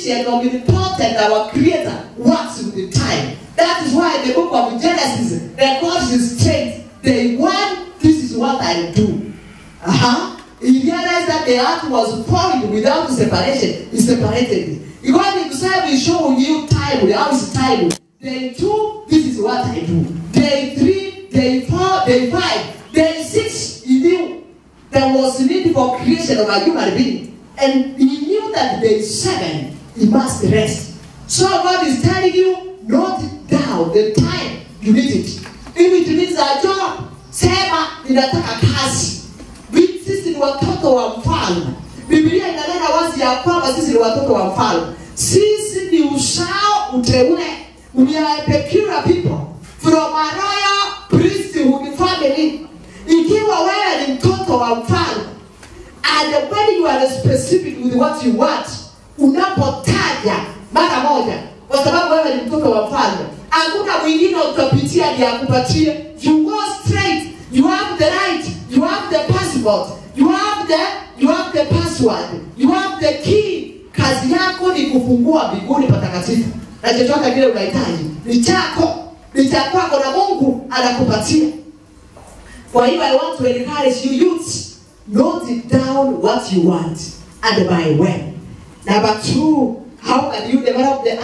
omniscient, omnipotent, our creator, works with the time. That is why the book of Genesis records his strength. Day one, this is what I do. He realized that the earth was formed without separation. He separated it. He wanted to say, we show you time, how is time. Day 2, this is what I do. Day 3, day 4, day 5, day 6, he knew there was a need for creation of a human being. And he knew that day 7, he must rest. So God is telling you, note it down, the time you need it. If it needs a job, sema ninataka kazi. Sisi ni watoto wa mfalme. Biblia inanena wazi ya kwamba sisi ni watoto wa mfalme. Sisi ni uzao uteule. We are a peculiar people from a royal priesthood family. Ikiwa wewe ni mtoto wa mfalme, and when you are specific with what you want, unapotaja mara moja, kwa sababu wewe ni mtoto wa mfalme, hakuna mwingine utapitia ya kupatia. You go straight. You have the right. You have the passport. You have the password. You have the key. Kazi yako ni kufungua mbinguni patakatifu. Na chochote kile unahitaji ni chako. Ni chako na Mungu anakupatia. Kwa hiyo I want to encourage you youths, note it down what you want and by when. Number 2, how can you develop the